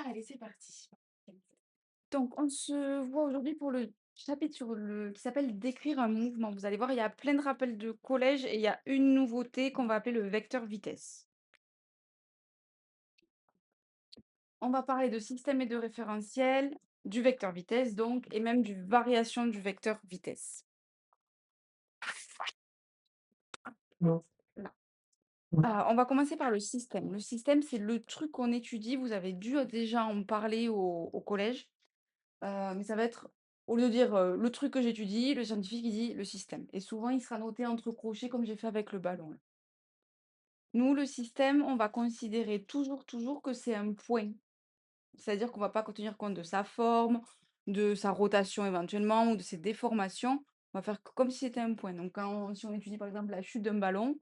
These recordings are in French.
Allez, c'est parti. Donc, on se voit aujourd'hui pour le chapitre sur le qui s'appelle «Décrire un mouvement». Vous allez voir, il y a plein de rappels de collège et il y a une nouveauté qu'on va appeler le vecteur vitesse. On va parler de système et de référentiel, du vecteur vitesse donc, et même du variation du vecteur vitesse. Non. Là. On va commencer par le système. Le système, c'est le truc qu'on étudie. Vous avez dû déjà en parler au collège. Mais ça va être, au lieu de dire, le truc que j'étudie, le scientifique, il dit le système et souvent, il sera noté entre crochets comme j'ai fait avec le ballon, là. Nous, le système, on va considérer toujours que c'est un point. C'est-à-dire qu'on va pas tenir compte de sa forme, de sa rotation éventuellement ou de ses déformations. On va faire comme si c'était un point. Donc si on étudie, par exemple, la chute d'un ballon,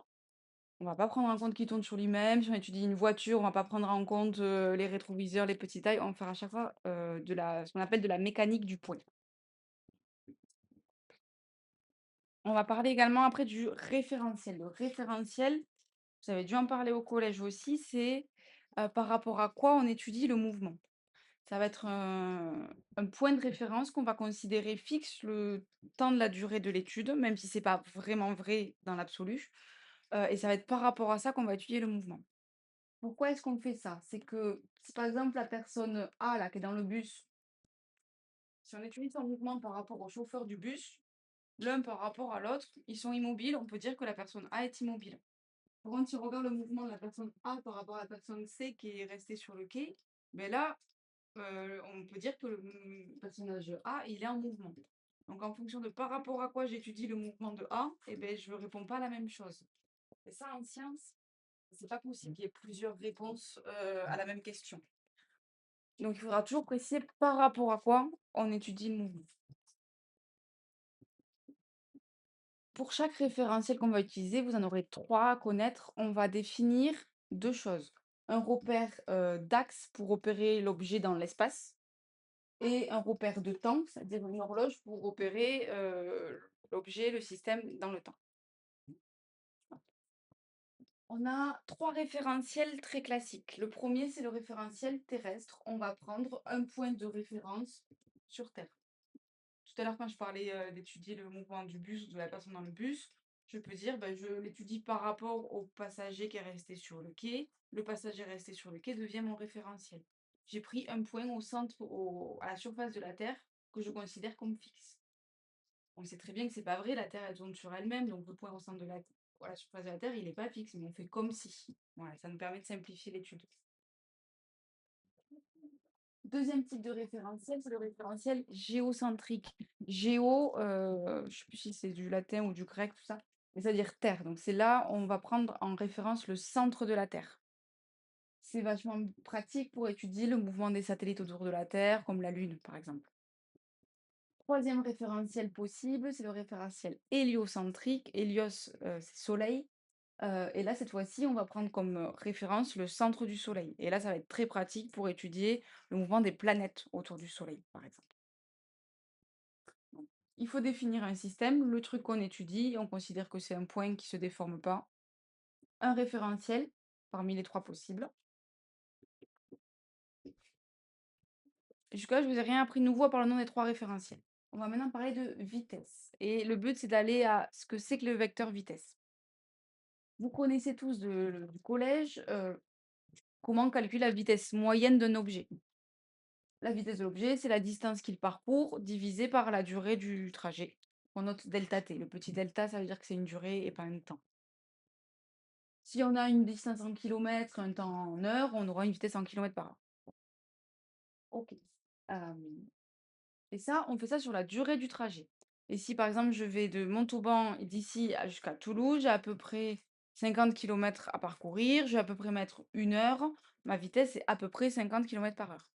on va pas prendre en compte qu'il tourne sur lui-même. Si on étudie une voiture, on va pas prendre en compte, les rétroviseurs, les petits tailles. On va faire à chaque fois, ce qu'on appelle de la mécanique du point. On va parler également après du référentiel. Le référentiel, vous avez dû en parler au collège aussi, c'est par rapport à quoi on étudie le mouvement. Ça va être un point de référence qu'on va considérer fixe le temps de la durée de l'étude, même si c'est pas vraiment vrai dans l'absolu. Et ça va être par rapport à ça qu'on va étudier le mouvement. Pourquoi est-ce qu'on fait ça? C'est que si par exemple la personne A là, qui est dans le bus, si on étudie son mouvement par rapport au chauffeur du bus, l'un par rapport à l'autre, ils sont immobiles, on peut dire que la personne A est immobile. Par contre, si on regarde le mouvement de la personne A par rapport à la personne C qui est restée sur le quai, ben là, on peut dire que le personnage A, il est en mouvement. Donc en fonction de par rapport à quoi j'étudie le mouvement de A, eh ben, je ne réponds pas la même chose. Et ça, en science, c'est pas possible qu'il y ait plusieurs réponses à la même question. Donc il faudra toujours préciser par rapport à quoi on étudie le mouvement. Pour chaque référentiel qu'on va utiliser, vous en aurez 3 à connaître. On va définir 2 choses. Un repère, d'axe pour repérer l'objet dans l'espace et un repère de temps, c'est-à-dire une horloge pour repérer, l'objet, le système dans le temps. On a 3 référentiels très classiques. Le premier, c'est le référentiel terrestre. On va prendre un point de référence sur Terre. Tout à l'heure, quand je parlais, d'étudier le mouvement du bus ou de la personne dans le bus, je peux dire, bah, je l'étudie par rapport au passager qui est resté sur le quai. Le passager resté sur le quai devient mon référentiel. J'ai pris un point au centre, à la surface de la Terre que je considère comme fixe. On sait très bien que c'est pas vrai, la Terre elle tourne sur elle-même, donc le point au centre de à la surface de la Terre, il n'est pas fixe, mais on fait comme si. Voilà, ça nous permet de simplifier l'étude. Deuxième type de référentiel, c'est le référentiel géocentrique. Géo, je ne sais plus si c'est du latin ou du grec, tout ça, mais ça veut dire terre. Donc c'est là, on va prendre en référence le centre de la Terre. C'est vachement pratique pour étudier le mouvement des satellites autour de la Terre, comme la Lune, par exemple. Troisième référentiel possible, c'est le référentiel héliocentrique. Hélios, c'est soleil. Et là, cette fois-ci, on va prendre comme référence le centre du Soleil. Et là, ça va être très pratique pour étudier le mouvement des planètes autour du Soleil, par exemple. Donc, il faut définir un système, le truc qu'on étudie, on considère que c'est un point qui ne se déforme pas. Un référentiel, parmi les 3 possibles. Jusque-là, je ne vous ai rien appris de nouveau à part le nom des 3 référentiels. On va maintenant parler de vitesse. Et le but, c'est d'aller à ce que c'est que le vecteur vitesse. Vous connaissez tous du collège comment on calcule la vitesse moyenne d'un objet. La vitesse de l'objet, c'est la distance qu'il parcourt divisée par la durée du trajet. On note delta t. Le petit delta, ça veut dire que c'est une durée et pas un temps. Si on a une distance en kilomètres, un temps en heure, on aura une vitesse en kilomètres par heure. OK. Et ça, on fait ça sur la durée du trajet. Et si par exemple je vais de Montauban d'ici jusqu'à Toulouse, j'ai à peu près 50 kilomètres à parcourir, je vais à peu près mettre 1 heure, ma vitesse est à peu près 50 kilomètres par heure.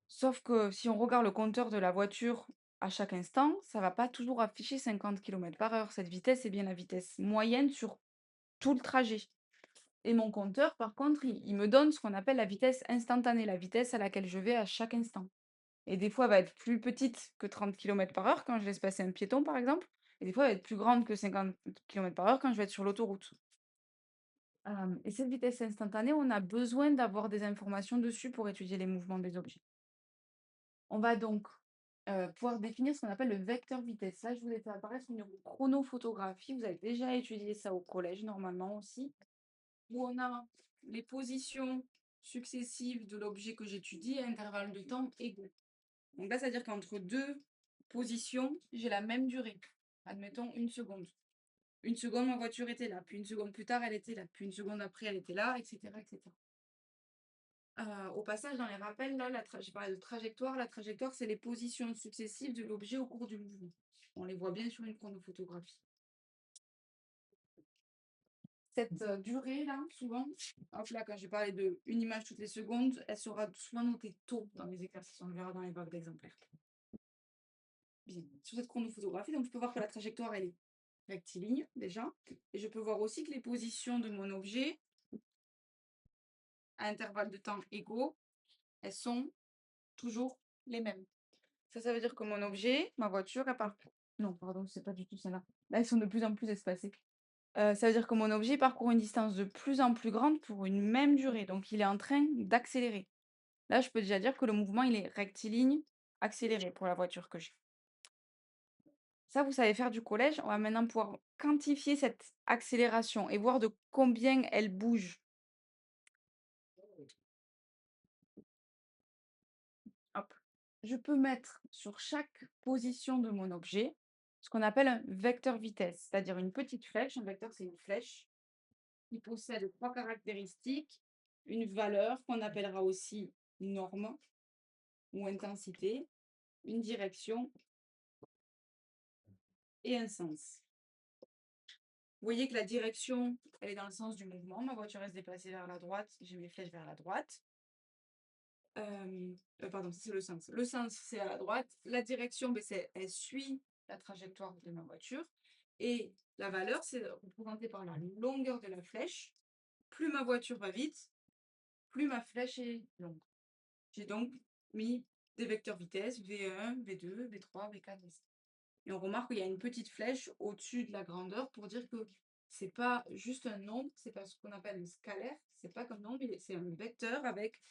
Sauf que si on regarde le compteur de la voiture à chaque instant, ça va pas toujours afficher 50 kilomètres par heure. Cette vitesse est bien la vitesse moyenne sur tout le trajet. Et mon compteur, par contre, il me donne ce qu'on appelle la vitesse instantanée, la vitesse à laquelle je vais à chaque instant. Et des fois, elle va être plus petite que 30 kilomètres par heure quand je laisse passer un piéton, par exemple. Et des fois, elle va être plus grande que 50 kilomètres par heure quand je vais être sur l'autoroute. Et cette vitesse instantanée, on a besoin d'avoir des informations dessus pour étudier les mouvements des objets. On va donc pouvoir définir ce qu'on appelle le vecteur vitesse. Là, je vous ai fait apparaître une chronophotographie. Vous avez déjà étudié ça au collège, normalement aussi, où on a les positions successives de l'objet que j'étudie à intervalles de temps égaux. Donc là, c'est-à-dire qu'entre deux positions, j'ai la même durée. Admettons 1 seconde. 1 seconde, ma voiture était là. Puis 1 seconde plus tard, elle était là. Puis 1 seconde après, elle était là, etc., etc. Au passage, dans les rappels, là, j'ai parlé de trajectoire. La trajectoire, c'est les positions successives de l'objet au cours du mouvement. On les voit bien sur une chronophotographie. Cette durée-là, souvent, hop là, quand j'ai parlé de une image toutes les secondes, elle sera souvent notée tôt dans les exercices. On le verra dans les bacs d'exemplaires. Bien. Sur cette chronophotographie, donc je peux voir que la trajectoire, elle est rectiligne déjà. Et je peux voir aussi que les positions de mon objet, à intervalles de temps égaux, elles sont toujours les mêmes. Ça veut dire que mon objet, ma voiture, elle part. Non, pardon, c'est pas du tout celle-là. Là, elles sont de plus en plus espacées. Ça veut dire que mon objet parcourt une distance de plus en plus grande pour une même durée. Donc, il est en train d'accélérer. Là, je peux déjà dire que le mouvement, il est rectiligne, accéléré pour la voiture que j'ai. Ça, vous savez faire du collège. On va maintenant pouvoir quantifier cette accélération et voir de combien elle bouge. Hop. Je peux mettre sur chaque position de mon objet ce qu'on appelle un vecteur vitesse, c'est-à-dire une petite flèche. Un vecteur, c'est une flèche qui possède 3 caractéristiques, une valeur qu'on appellera aussi norme ou intensité, une direction et un sens. Vous voyez que la direction, elle est dans le sens du mouvement. Ma voiture est se déplacer vers la droite, j'ai mes flèches vers la droite. Pardon, c'est le sens. Le sens, c'est à la droite. La direction, ben, elle suit la trajectoire de ma voiture. Et la valeur, c'est représentée par la longueur de la flèche. Plus ma voiture va vite, plus ma flèche est longue. J'ai donc mis des vecteurs vitesse, V1, V2, V3, V4, V5. Et on remarque qu'il y a une petite flèche au-dessus de la grandeur pour dire que c'est pas juste un nombre, c'est pas ce qu'on appelle un scalaire, c'est pas comme nombre, c'est un vecteur avec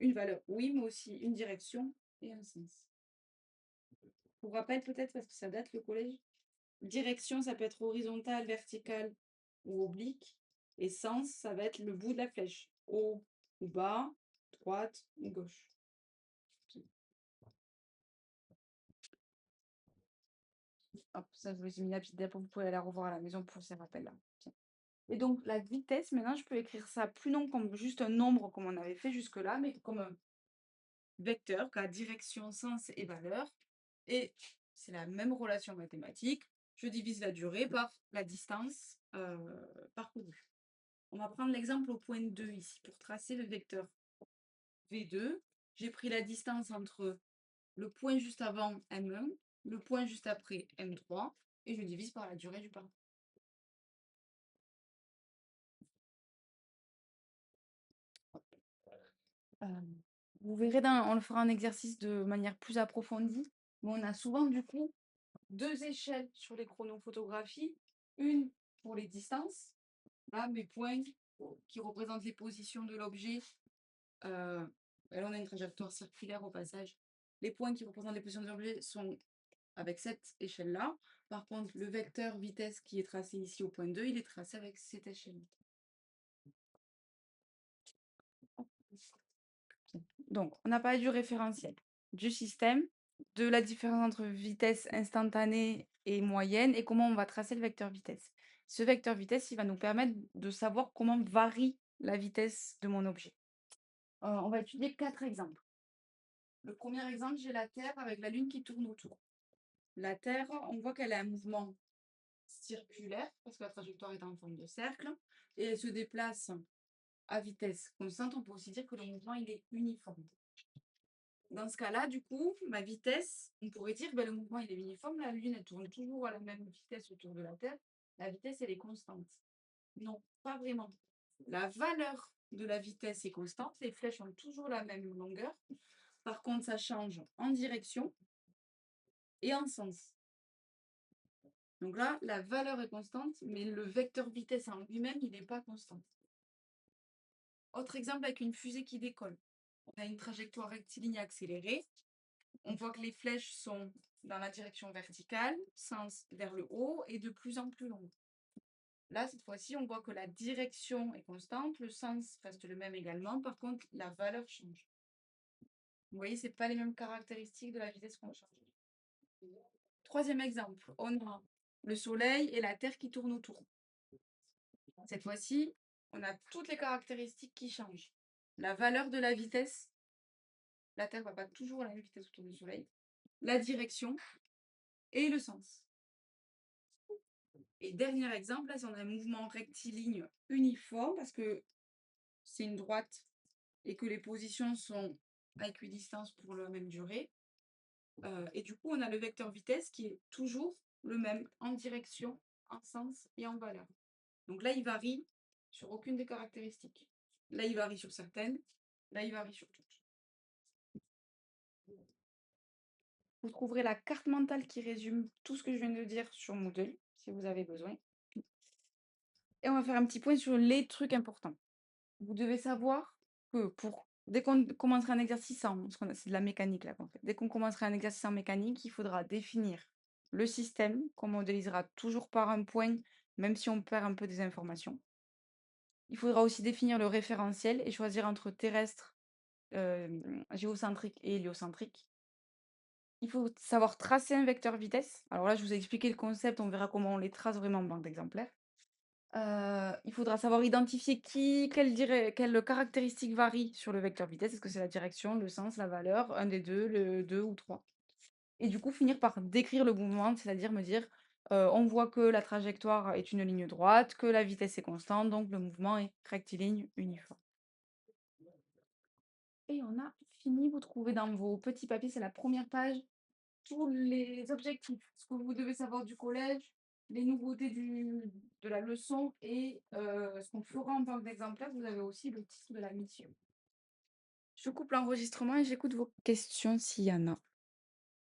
une valeur, oui, mais aussi une direction et un sens. Pour rappel, peut-être, parce que ça date le collège, direction, ça peut être horizontale, verticale ou oblique, et sens, ça va être le bout de la flèche, haut ou bas, droite ou gauche. Hop, ça, je vous ai mis la petite diapo, vous pouvez la revoir à la maison pour ces rappels-là. Tiens. Et donc, la vitesse, maintenant, je peux écrire ça plus non comme juste un nombre, comme on avait fait jusque-là, mais comme un vecteur qui a direction, sens et valeur. Et c'est la même relation mathématique. Je divise la durée par la distance parcourue. On va prendre l'exemple au point 2 ici. Pour tracer le vecteur V2, j'ai pris la distance entre le point juste avant M1, le point juste après M3, et je divise par la durée du parcours. Vous verrez, on le fera en exercice de manière plus approfondie, mais on a souvent du coup deux échelles sur les chronophotographies, une pour les distances, là mes points qui représentent les positions de l'objet, et là on a une trajectoire circulaire au passage. Les points qui représentent les positions de l'objet sont avec cette échelle-là. Par contre, le vecteur vitesse qui est tracé ici au point 2, il est tracé avec cette échelle. Donc, on a parlé du référentiel, du système, de la différence entre vitesse instantanée et moyenne et comment on va tracer le vecteur vitesse. Ce vecteur vitesse, il va nous permettre de savoir comment varie la vitesse de mon objet. On va étudier 4 exemples. Le premier exemple, j'ai la Terre avec la Lune qui tourne autour. La Terre, on voit qu'elle a un mouvement circulaire parce que la trajectoire est en forme de cercle et elle se déplace à vitesse constante. On peut aussi dire que le mouvement il est uniforme. Dans ce cas-là, du coup, ma vitesse, on pourrait dire, ben, le mouvement il est uniforme, la Lune elle tourne toujours à la même vitesse autour de la Terre, la vitesse elle est constante. Non, pas vraiment. La valeur de la vitesse est constante, les flèches ont toujours la même longueur. Par contre, ça change en direction et en sens. Donc là, la valeur est constante, mais le vecteur vitesse en lui-même, il n'est pas constant. Autre exemple avec une fusée qui décolle. On a une trajectoire rectiligne accélérée. On voit que les flèches sont dans la direction verticale, sens vers le haut et de plus en plus longues. Là, cette fois-ci, on voit que la direction est constante, le sens reste le même également. Par contre, la valeur change. Vous voyez, ce n'est pas les mêmes caractéristiques de la vitesse qu'on change. Troisième exemple, on a le Soleil et la Terre qui tournent autour. Cette fois-ci, on a toutes les caractéristiques qui changent. La valeur de la vitesse, la Terre ne va pas toujours à la même vitesse autour du Soleil, la direction et le sens. Et dernier exemple, là, c'est on a un mouvement rectiligne uniforme parce que c'est une droite et que les positions sont à équidistance pour la même durée. Et du coup, on a le vecteur vitesse qui est toujours le même en direction, en sens et en valeur. Donc là, il varie sur aucune des caractéristiques. Là, il varie sur certaines. Là, il varie sur toutes. Vous trouverez la carte mentale qui résume tout ce que je viens de dire sur Moodle, si vous avez besoin. Et on va faire un petit point sur les trucs importants. Vous devez savoir que dès qu'on commencera un exercice c'est de la mécanique là qu'on fait. Dès qu'on commencera un exercice en mécanique, il faudra définir le système qu'on modélisera toujours par un point, même si on perd un peu des informations. Il faudra aussi définir le référentiel et choisir entre terrestre, géocentrique et héliocentrique. Il faut savoir tracer un vecteur vitesse. Alors là, je vous ai expliqué le concept, on verra comment on les trace vraiment en banque d'exemplaires. Il faudra savoir identifier quelle caractéristique varie sur le vecteur vitesse. Est-ce que c'est la direction, le sens, la valeur, un des deux, le 2 ou 3. Et du coup, finir par décrire le mouvement, c'est-à-dire me dire, on voit que la trajectoire est une ligne droite, que la vitesse est constante, donc le mouvement est rectiligne uniforme. Et on a fini. Vous trouvez dans vos petits papiers, c'est la première page, tous les objectifs, ce que vous devez savoir du collège, les nouveautés de la leçon et ce qu'on fera en tant qu'exemplaire. Vous avez aussi le titre de la mission. Je coupe l'enregistrement et j'écoute vos questions s'il y en a.